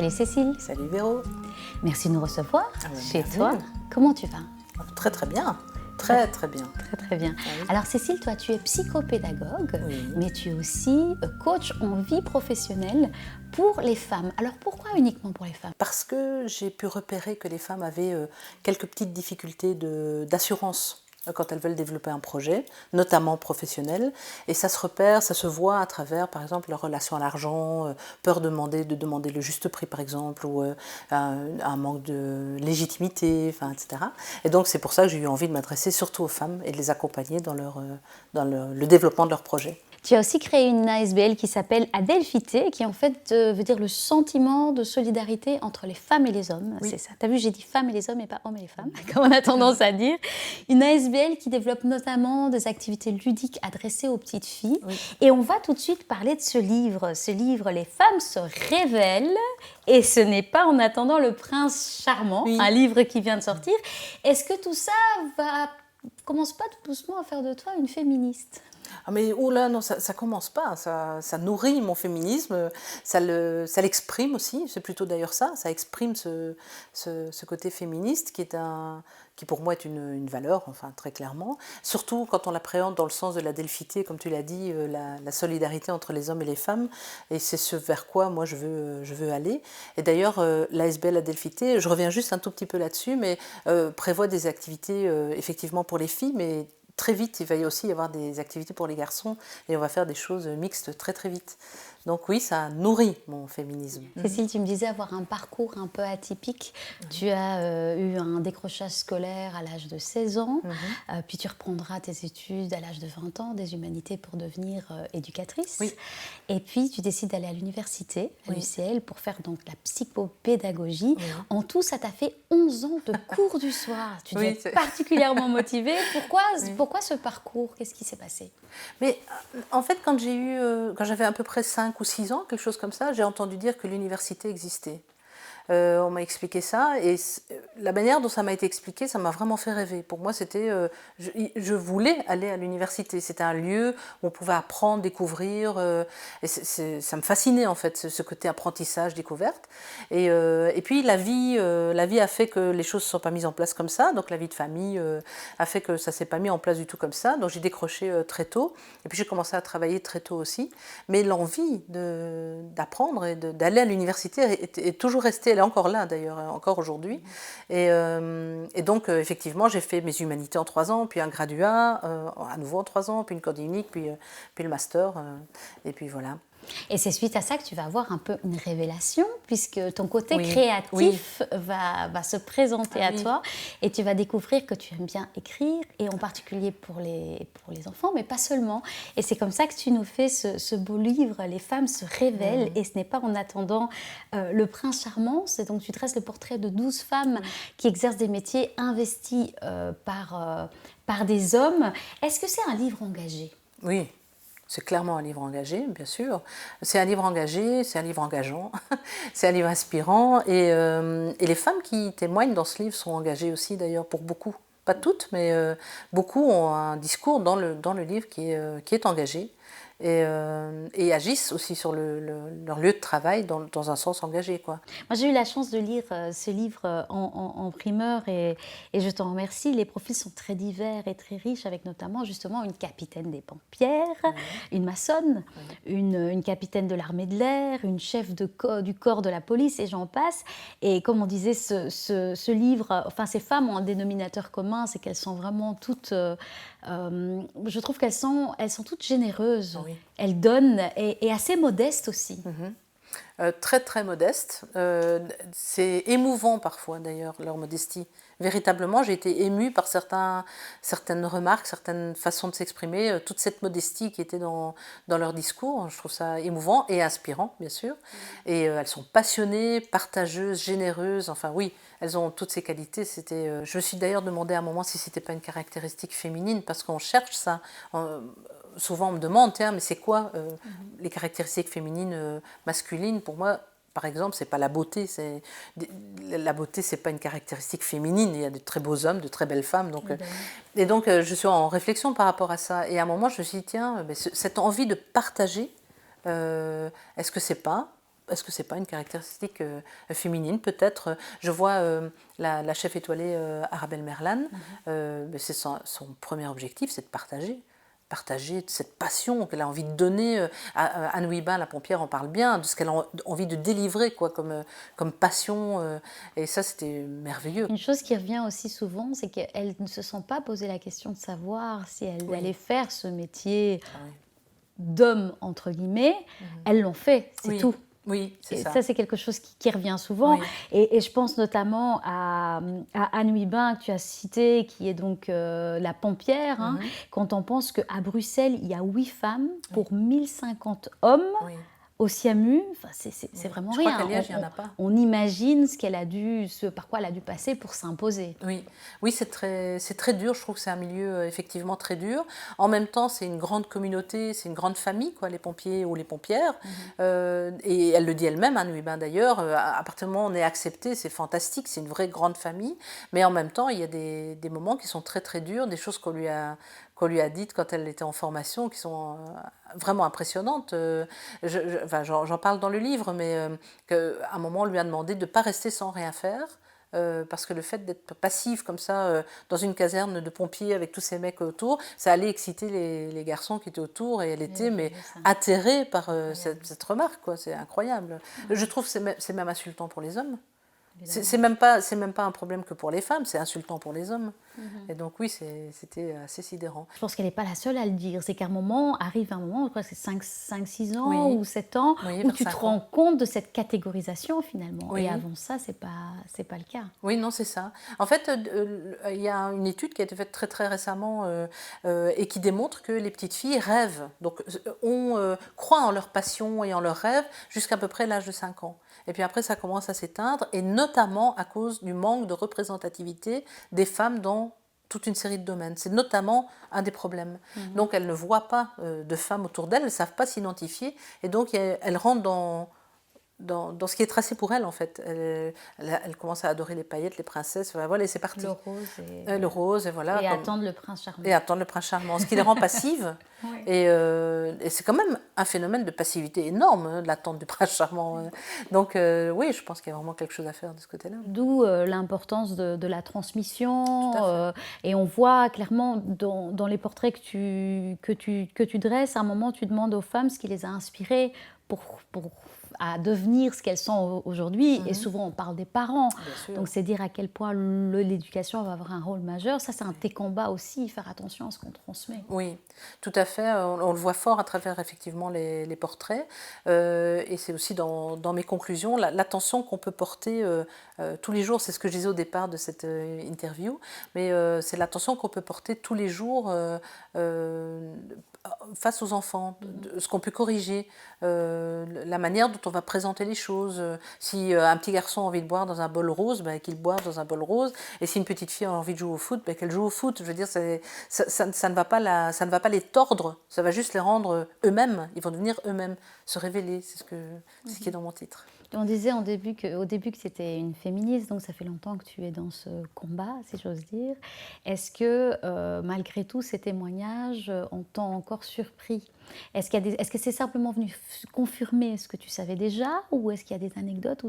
Salut Cécile. Salut Véro. Merci de nous recevoir chez merci. toi. Comment tu vas? Très très bien. Très très bien. Très très bien. Ah oui. Alors Cécile, toi tu es psychopédagogue, Oui. mais tu es aussi coach en vie professionnelle pour les femmes. Alors pourquoi uniquement pour les femmes? Parce que j'ai pu repérer que les femmes avaient quelques petites difficultés d'assurance quand elles veulent développer un projet, notamment professionnel. Et ça se repère, ça se voit à travers, par exemple, leur relation à l'argent, peur de demander le juste prix, par exemple, ou un manque de légitimité, enfin, etc. Et donc, c'est pour ça que j'ai eu envie de m'adresser surtout aux femmes et de les accompagner dans le développement de leur projet. Tu as aussi créé une ASBL qui s'appelle Adelphité, qui en fait veut dire le sentiment de solidarité entre les femmes et les hommes. Oui. C'est ça. Tu as vu, j'ai dit femmes et les hommes et pas hommes et les femmes, comme on a tendance à dire. Une ASBL qui développe notamment des activités ludiques adressées aux petites filles. Oui. Et on va tout de suite parler de ce livre. Ce livre, Les femmes se révèlent. Et ce n'est pas en attendant le prince charmant, Oui. un livre qui vient de sortir. Est-ce que tout ça commence pas tout doucement à faire de toi une féministe? Ah mais oh là, non, ça commence pas, ça nourrit mon féminisme, ça l'exprime aussi, c'est plutôt d'ailleurs ça exprime ce côté féministe qui pour moi est une valeur, enfin très clairement, surtout quand on l'appréhende dans le sens de la Delphité, comme tu l'as dit, la solidarité entre les hommes et les femmes, et c'est ce vers quoi moi je veux aller. Et d'ailleurs, l'ASBL Adelphité, je reviens juste un tout petit peu là-dessus, mais prévoit des activités effectivement pour les filles, mais très vite, il va aussi y avoir des activités pour les garçons et on va faire des choses mixtes très très vite. Donc oui, ça nourrit mon féminisme. Cécile, tu me disais avoir un parcours un peu atypique. Tu as eu un décrochage scolaire à l'âge de 16 ans, puis tu reprendras tes études à l'âge de 20 ans, des humanités pour devenir éducatrice. Oui. Et puis tu décides d'aller à l'université, à Oui. l'UCL, pour faire donc la psychopédagogie. Oui. En tout, ça t'a fait 11 ans de cours du soir. Tu devais Oui, être c'est- particulièrement motivée. Pourquoi, Oui. pourquoi ce parcours? Qu'est-ce qui s'est passé? Mais en fait, quand j'avais à peu près 5 ou 6 ans, quelque chose comme ça, j'ai entendu dire que l'université existait. On m'a expliqué ça et la manière dont ça m'a été expliqué, ça m'a vraiment fait rêver. Pour moi, c'était, je voulais aller à l'université. C'était un lieu où on pouvait apprendre, découvrir. Et ça me fascinait en fait, ce côté apprentissage, découverte. Et puis la vie a fait que les choses ne se sont pas mises en place comme ça. Donc la vie de famille a fait que ça ne s'est pas mis en place du tout comme ça. Donc j'ai décroché très tôt. Et puis j'ai commencé à travailler très tôt aussi. Mais l'envie d'apprendre et d'aller à l'université est toujours restée. Elle est encore là d'ailleurs, encore aujourd'hui. Et donc effectivement, j'ai fait mes humanités en 3 ans, puis un graduat, à nouveau en 3 ans, puis une corde unique, puis le master, et puis voilà. Et c'est suite à ça que tu vas avoir un peu une révélation, puisque ton côté Oui, créatif va se présenter à oui. toi et tu vas découvrir que tu aimes bien écrire, et en particulier pour les enfants, mais pas seulement. Et c'est comme ça que tu nous fais ce beau livre, Les femmes se révèlent, et ce n'est pas en attendant le prince charmant. C'est donc tu dresses le portrait de 12 femmes qui exercent des métiers investis par des hommes. Est-ce que c'est un livre engagé? Oui. C'est clairement un livre engagé, bien sûr. C'est un livre engagé, c'est un livre engageant, c'est un livre inspirant. Et les femmes qui témoignent dans ce livre sont engagées aussi, d'ailleurs, pour beaucoup. Pas toutes, mais beaucoup ont un discours dans le livre qui est engagé. Et agissent aussi sur leur lieu de travail dans un sens engagé, quoi. Moi, j'ai eu la chance de lire ce livre en primeur, et je t'en remercie. Les profils sont très divers et très riches, avec notamment justement une capitaine des pompières, une maçonne, une capitaine de l'armée de l'air, une chef du corps de la police, et j'en passe. Et comme on disait, ce livre, enfin ces femmes ont un dénominateur commun, c'est qu'elles sont vraiment toutes... je trouve qu'elles sont toutes généreuses. Oui. Elles donnent, et assez modestes aussi. Très très modeste. C'est émouvant parfois d'ailleurs, leur modestie. Véritablement, j'ai été émue par certaines remarques, certaines façons de s'exprimer, toute cette modestie qui était dans leur discours. Je trouve ça émouvant et inspirant, bien sûr. Et elles sont passionnées, partageuses, généreuses, enfin oui, elles ont toutes ces qualités. Je me suis d'ailleurs demandé à un moment si ce n'était pas une caractéristique féminine, parce qu'on cherche ça. Souvent on me demande, tiens, mais c'est quoi les caractéristiques féminines masculines? Pour moi, par exemple, c'est pas la beauté. La beauté, c'est pas une caractéristique féminine. Il y a de très beaux hommes, de très belles femmes. Donc, et donc, je suis en réflexion par rapport à ça. Et à un moment, je me suis dit, tiens, cette envie de partager, est-ce que c'est pas est-ce que c'est pas une caractéristique féminine peut-être? Je vois la chef étoilée Arabelle Merlan, c'est son premier objectif, c'est de partager cette passion qu'elle a envie de donner. Anne Houiben, la pompière, en parle bien, de ce qu'elle a envie de délivrer quoi, comme passion. Et ça, c'était merveilleux. Une chose qui revient aussi souvent, c'est qu'elles ne se sont pas posé la question de savoir si elles allaient faire ce métier d'homme, entre guillemets. Elles l'ont fait, c'est tout. Oui, c'est ça. Ça, c'est quelque chose qui revient souvent. Et je pense notamment à Anne Houiben, que tu as citée, qui est donc la pompière. Quand on pense qu'à Bruxelles, il y a 8 femmes pour 1050 hommes. Au SIAMU, enfin, c'est vraiment rien. Je crois qu'à Liège, il n'y en a pas. On imagine ce par quoi elle a dû passer pour s'imposer. Oui, c'est très dur. Je trouve que c'est un milieu effectivement très dur. En même temps, c'est une grande communauté, c'est une grande famille, quoi, les pompiers ou les pompières. Et elle le dit elle-même, Anne Houiben d'ailleurs, à partir du moment où on est accepté, c'est fantastique, c'est une vraie grande famille. Mais en même temps, il y a des moments qui sont très très durs, des choses qu'on lui a dites quand elle était en formation, qui sont vraiment impressionnantes. J'en parle dans le livre, mais qu'à un moment, on lui a demandé de ne pas rester sans rien faire, parce que le fait d'être passive comme ça, dans une caserne de pompiers avec tous ces mecs autour, ça allait exciter les garçons qui étaient autour, et elle était atterrée par cette remarque, quoi. C'est incroyable. Je trouve que c'est même insultant pour les hommes. C'est même pas un problème que pour les femmes, c'est insultant pour les hommes. Et donc oui, c'était assez sidérant. Je pense qu'elle n'est pas la seule à le dire. C'est qu'à un moment, arrive un moment, je crois que c'est 5-6 ans ou 7 ans, où tu te rends compte de cette catégorisation finalement. Et avant ça, c'est pas le cas. Oui, non, c'est ça. En fait, il y a une étude qui a été faite très très récemment et qui démontre que les petites filles rêvent. Donc on croit en leur passion et en leurs rêves jusqu'à peu près l'âge de 5 ans. Et puis après, ça commence à s'éteindre, et notamment à cause du manque de représentativité des femmes dans toute une série de domaines. C'est notamment un des problèmes. Donc elles ne voient pas de femmes autour d'elles, elles ne savent pas s'identifier, et donc elles rentrent dans ce qui est tracé pour elles, en fait. Elle commence à adorer les paillettes, les princesses, voilà, et c'est parti. Le rose, et voilà. Et attendre le prince charmant. Et attendre le prince charmant, ce qui les rend passives. Et c'est quand même un phénomène de passivité énorme, l'attente du prince charmant. Donc oui, je pense qu'il y a vraiment quelque chose à faire de ce côté-là. D'où l'importance de la transmission. Et on voit clairement dans les portraits que tu dresses, à un moment, tu demandes aux femmes ce qui les a inspirées à devenir ce qu'elles sont aujourd'hui. Et souvent, on parle des parents. Donc, c'est dire à quel point l'éducation va avoir un rôle majeur. Ça, c'est un de tes combats aussi, faire attention à ce qu'on transmet. Oui, tout à fait. On le voit fort à travers, effectivement, les portraits. Et c'est aussi dans mes conclusions, l'attention qu'on peut porter tous les jours. C'est ce que je disais au départ de cette interview. Mais c'est l'attention qu'on peut porter tous les jours face aux enfants, ce qu'on peut corriger, la manière dont on va présenter les choses. Si un petit garçon a envie de boire dans un bol rose, qu'il boive dans un bol rose. Et si une petite fille a envie de jouer au foot, qu'elle joue au foot. Je veux dire, ça ne va pas les tordre, ça va juste les rendre eux-mêmes. Ils vont devenir eux-mêmes, se révéler. C'est ce qui est dans mon titre. On disait au début que tu étais une féministe, donc ça fait longtemps que tu es dans ce combat, si j'ose dire. Est-ce que, malgré tout, ces témoignages t'ont encore surpris ? Est-ce que c'est simplement venu confirmer ce que tu savais déjà, ou est-ce qu'il y a des anecdotes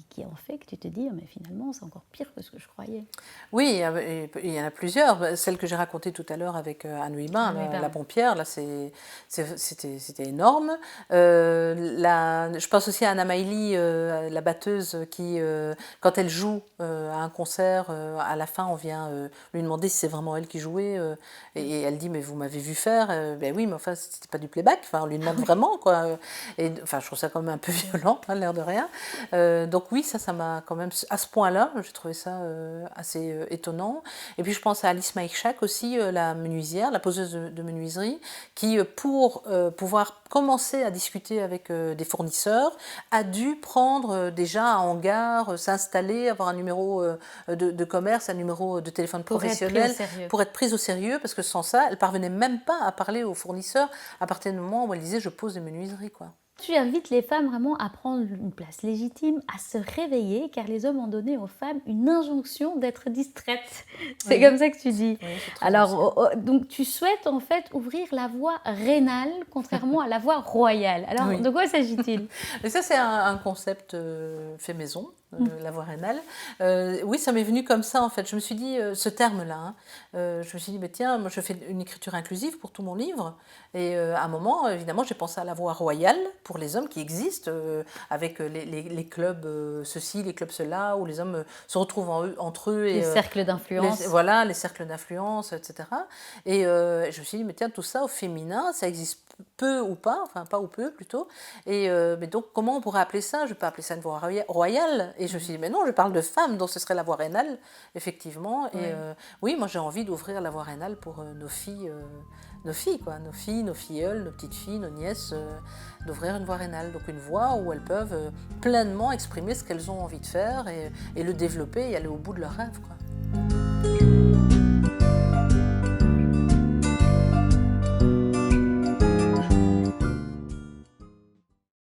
qui ont fait que tu te dis mais finalement c'est encore pire que ce que je croyais? Oui, il y en a plusieurs. Celle que j'ai racontée tout à l'heure avec Anne Houiben, la pompière, là c'était énorme. Je pense aussi à Anna Mailly, la batteuse, qui quand elle joue à un concert, à la fin on vient lui demander si c'est vraiment elle qui jouait, et elle dit mais vous m'avez vu faire. Ben oui, mais enfin c'était pas du playback, enfin on lui demande vraiment quoi. Et enfin je trouve ça quand même un peu violent, l'air de rien. Donc oui, ça m'a quand même, à ce point-là, j'ai trouvé ça assez étonnant. Et puis je pense à Alice Maïchak aussi, la menuisière, la poseuse de menuiserie, qui pour pouvoir commencer à discuter avec des fournisseurs, a dû prendre déjà un hangar, s'installer, avoir un numéro de commerce, un numéro de téléphone professionnel, pour être prise au sérieux, parce que sans ça, elle parvenait même pas à parler aux fournisseurs à partir du moment où elle disait je pose des menuiseries, quoi. Tu invites les femmes vraiment à prendre une place légitime, à se réveiller, car les hommes ont donné aux femmes une injonction d'être distraites. C'est Oui, comme ça que tu dis. oui, c'est très Alors, ancien. donc tu souhaites en fait ouvrir la voie rénale, contrairement à la voie royale. Alors, Oui. de quoi s'agit-il? Et ça, c'est un concept fait maison, la voie rénale. Oui, ça m'est venu comme ça, en fait. Je me suis dit, ce terme-là, hein, je me suis dit, mais tiens, moi, je fais une écriture inclusive pour tout mon livre. Et à un moment, évidemment, j'ai pensé à la voie royale pour les hommes qui existent, avec les clubs ceci, les clubs cela, où les hommes se retrouvent entre eux. Les cercles d'influence. Voilà, les cercles d'influence, etc. Et je me suis dit, mais tiens, tout ça au féminin, ça existe peu ou pas, enfin pas ou peu plutôt. Et mais donc, comment on pourrait appeler ça? Je peux appeler ça une voie royale. Et je me suis dit, mais non, je parle de femmes, donc ce serait la voie rénale, effectivement. Et Oui. oui, moi j'ai envie d'ouvrir la voie rénale pour nos filles, quoi, nos filles, nos filleules, nos petites filles, nos nièces, d'ouvrir une voie rénale. Donc une voie où elles peuvent pleinement exprimer ce qu'elles ont envie de faire et le développer et aller au bout de leur rêve, quoi.